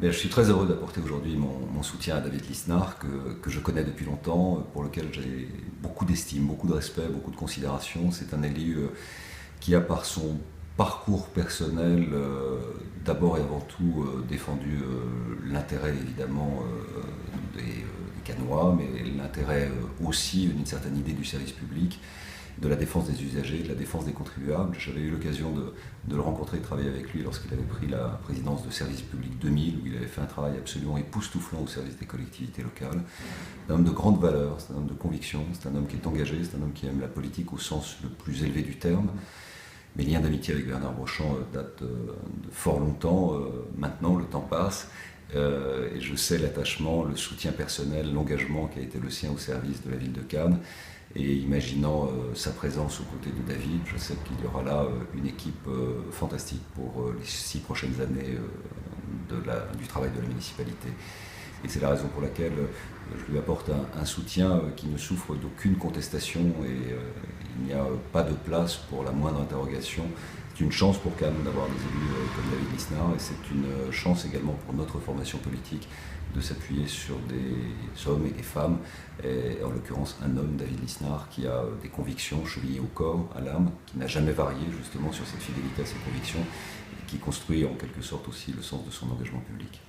Mais je suis très heureux d'apporter aujourd'hui mon soutien à David Lisnard, que je connais depuis longtemps, pour lequel j'ai beaucoup d'estime, beaucoup de respect, beaucoup de considération. C'est un élu qui a, par son parcours personnel, d'abord et avant tout défendu l'intérêt évidemment des Cannois, mais l'intérêt aussi d'une certaine idée du service public, de la défense des usagers, de la défense des contribuables. J'avais eu l'occasion de le rencontrer et de travailler avec lui lorsqu'il avait pris la présidence de Service Public 2000, où il avait fait un travail absolument époustouflant au service des collectivités locales. C'est un homme de grande valeur, c'est un homme de conviction, c'est un homme qui est engagé, c'est un homme qui aime la politique au sens le plus élevé du terme. Mes liens d'amitié avec Bernard Brochant datent de fort longtemps. Maintenant, le temps passe. Et je sais l'attachement, le soutien personnel, l'engagement qui a été le sien au service de la ville de Cannes. Et imaginant sa présence aux côtés de David, je sais qu'il y aura là une équipe fantastique pour les 6 prochaines années du travail de la municipalité. Et c'est la raison pour laquelle je lui apporte un soutien qui ne souffre d'aucune contestation et il n'y a pas de place pour la moindre interrogation. C'est une chance pour Cannes d'avoir des élus comme David Lisnard et c'est une chance également pour notre formation politique de s'appuyer sur des hommes et des femmes, et en l'occurrence un homme, David Lisnard, qui a des convictions chevillées au corps, à l'âme, qui n'a jamais varié justement sur cette fidélité à ses convictions et qui construit en quelque sorte aussi le sens de son engagement public.